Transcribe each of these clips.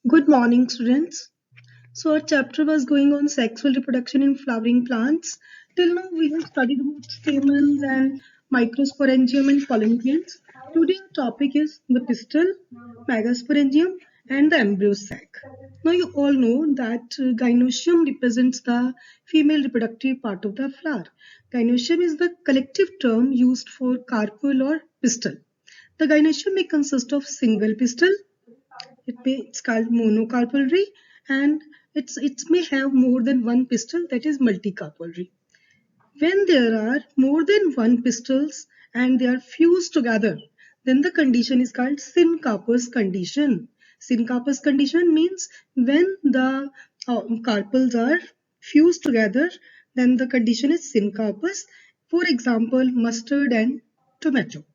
Good morning, students. So, our chapter was going on sexual reproduction in flowering plants. Till now, we have studied about stamens and microsporangium and pollen grains. Today, our topic is the pistil, megasporangium, and the embryo sac. Now, you all know that gynoecium represents the female reproductive part of the flower. Gynoecium is the collective term used for carpel or pistil. The gynoecium may consist of single pistil, it's called monocarpellary, and it may have more than one pistil, that is multicarpellary. When there are more than one pistils and they are fused together, then the condition is called syncarpous condition. Syncarpous condition means when the carpels are fused together, then the condition is syncarpous. For example, mustard and tomato.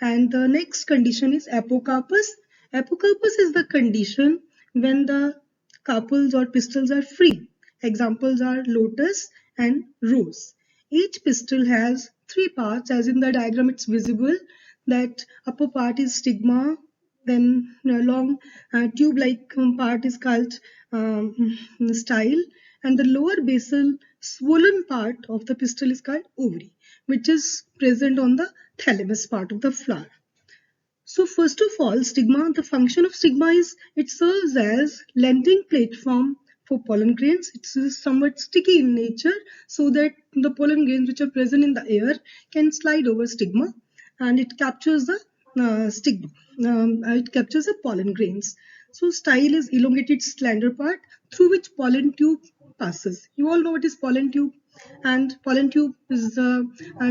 And the next condition is apocarpus. Apocarpus is the condition when the carpels or pistils are free. Examples are lotus and rose. Each pistil has three parts, as in the diagram it's visible that upper part is stigma, then a long tube-like part is called style, and the lower basal swollen part of the pistil is called ovary, which is present on the thalamus part of the flower. So first of all, stigma, the function of stigma is it serves as landing platform for pollen grains. It's somewhat sticky in nature so that the pollen grains which are present in the air can slide over stigma and it captures the stigma. It captures the pollen grains. So style is elongated slender part through which pollen tube passes. You all know what is pollen tube, and pollen tube is a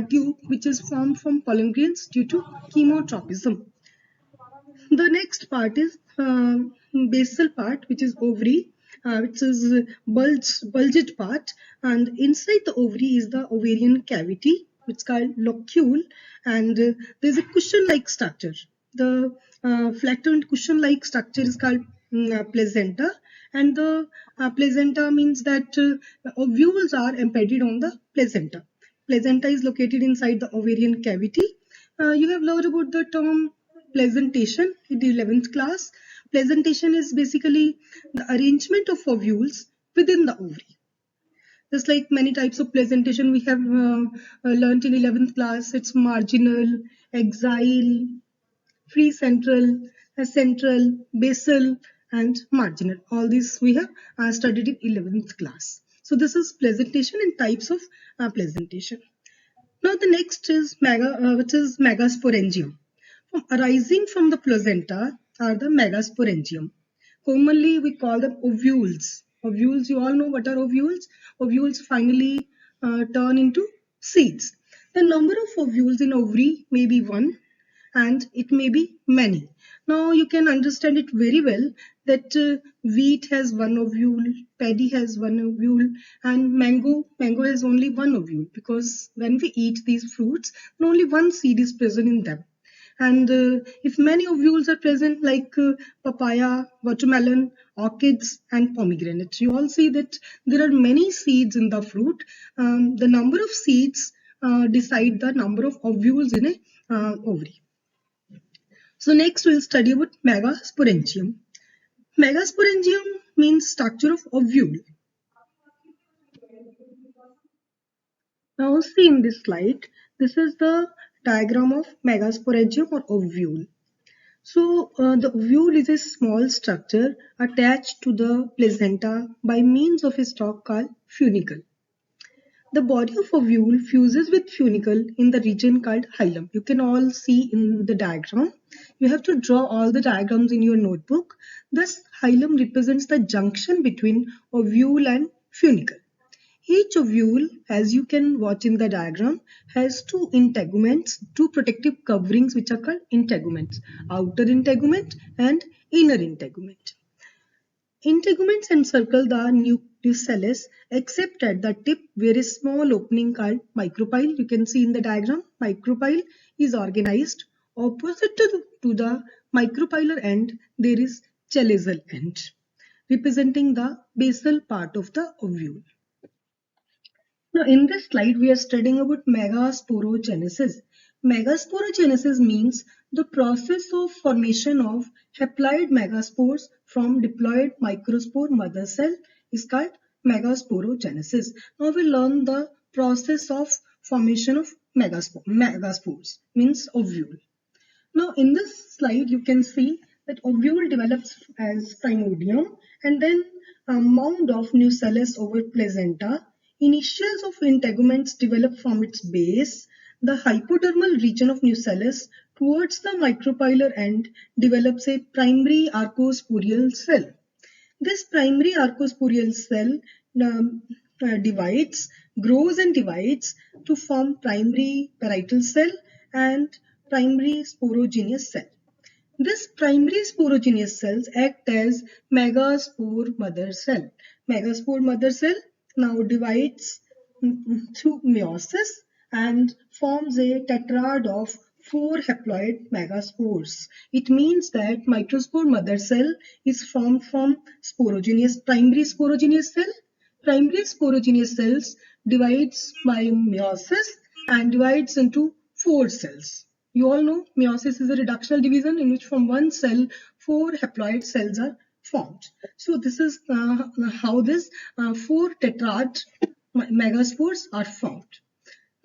tube which is formed from pollen grains due to chemotropism. The next part is basal part, which is ovary, which is bulged part, and inside the ovary is the ovarian cavity, which is called locule, and there's a cushion-like structure. The flattened cushion-like structure is called placenta, and the placenta means that ovules are embedded on the placenta. Placenta is located inside the ovarian cavity. You have learned about the term placentation in the 11th class. Placentation is basically the arrangement of ovules within the ovary. Just like many types of placentation we have learnt in 11th class, it's marginal, axile, free central, central, basal, and marginal. All these we have studied in 11th class. So this is placentation and types of placentation. Now the next is which is megasporangium. Arising from the placenta are the megasporangium. Commonly we call them ovules. Ovules, you all know what are ovules. Ovules finally turn into seeds. The number of ovules in ovary may be one and it may be many. Now you can understand it very well that wheat has one ovule, paddy has one ovule, and mango has only one ovule, because when we eat these fruits, only one seed is present in them. And if many ovules are present, like papaya, watermelon, orchids, and pomegranates, you all see that there are many seeds in the fruit. The number of seeds decide the number of ovules in a ovary. So next we'll study about megasporangium. Megasporangium means structure of ovule. Now see in this slide, this is the diagram of megasporangium or ovule. So the ovule is a small structure attached to the placenta by means of a stalk called funicle. The body of ovule fuses with funicle in the region called hilum. You can all see in the diagram. You have to draw all the diagrams in your notebook. Thus, hilum represents the junction between ovule and funicle. Each ovule, as you can watch in the diagram, has two integuments, two protective coverings which are called integuments, outer integument and inner integument. Integuments encircle the nucleus except at the tip where a small opening called micropyle, you can see in the diagram, micropyle is organized. Opposite to the micropylar end, there is chalazal end, representing the basal part of the ovule. Now in this slide, we are studying about megasporogenesis. Megasporogenesis means the process of formation of haploid megaspores from diploid microspore mother cell is called megasporogenesis. Now we learn the process of formation of megaspores means ovule. Now in this slide you can see that ovule develops as primordium and then a mound of nucellus over placenta. Initials of integuments develop from its base. The hypodermal region of nucellus towards the micropylar end develops a primary archosporial cell. This primary archosporial cell um, grows and divides to form primary parietal cell and primary sporogenous cell. This primary sporogenous cells act as megaspore mother cell. Megaspore mother cell now divides through meiosis and forms a tetrad of 4 haploid megaspores. It means that microspore mother cell is formed from primary sporogenous cell. Primary sporogenous cells divides by meiosis and divides into 4 cells. You all know meiosis is a reductional division in which from one cell 4 haploid cells are formed. So this is how this 4 tetrad megaspores are formed.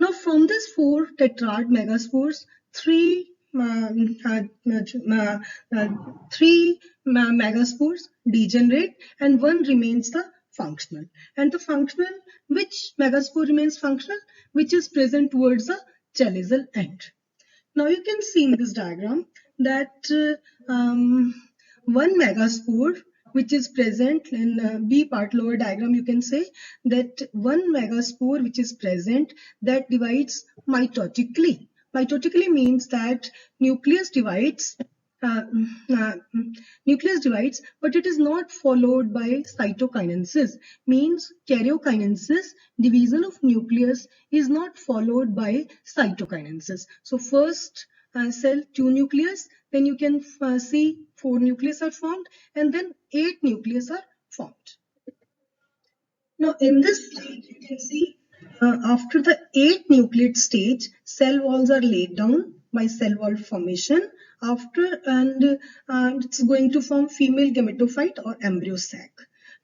Now from this 4 tetrad megaspores, three megaspores degenerate and one remains the functional. And the functional, which megaspore remains functional? Which is present towards the chaliceal end. Now you can see in this diagram that one megaspore which is present in B part lower diagram, you can say that one megaspore which is present that divides mitotically. Mitotically means that nucleus divides, but it is not followed by cytokinesis. Means karyokinesis, division of nucleus, is not followed by cytokinesis. So first cell 2 nucleus, then you can see 4 nucleus are formed and then 8 nucleus are formed. Now in this slide you can see after the 8 nucleate stage, cell walls are laid down by cell wall formation and it's going to form female gametophyte or embryo sac.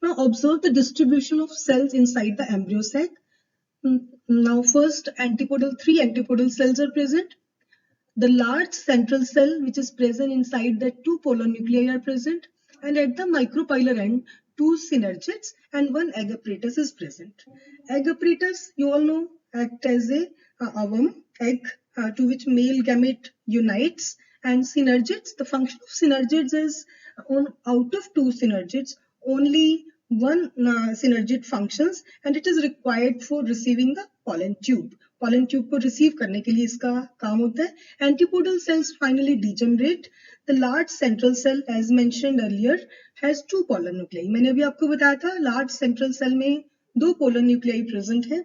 Now observe the distribution of cells inside the embryo sac. Now first 3 antipodal cells are present. The large central cell which is present inside the 2 polar nuclei are present, and at the micropylar end 2 synergids and 1 egg apparatus is present. Egg apparatus, you all know, act as a ovum, egg to which male gamete unites, and synergids, the function of synergids is out of 2 synergids only 1 synergid functions and it is required for receiving the pollen tube. Pollen tube को receive करने के लिए इसका काम होता है. Antipodal cells finally degenerate. The large central cell, as mentioned earlier, has 2 polar nuclei. मैंने अभी आपको बताया था large central cell में 2 polar nuclei present है.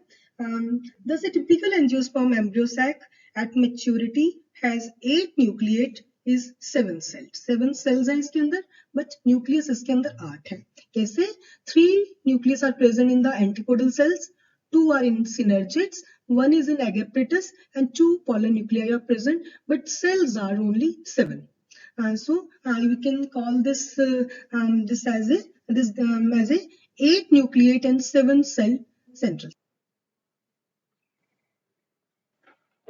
Thus a typical angiosperm embryo sac at maturity has 8 nucleate is 7 cells. 7 cells हैं इसके अंदर, but nucleus इसके अंदर 8 है. कैसे? 3 nucleus are present in the antipodal cells, 2 are in synergids, 1 is in egg apparatus, and 2 polar nuclei are present, but cells are only 7. So we can call this as a 8 nucleate and 7 cell central.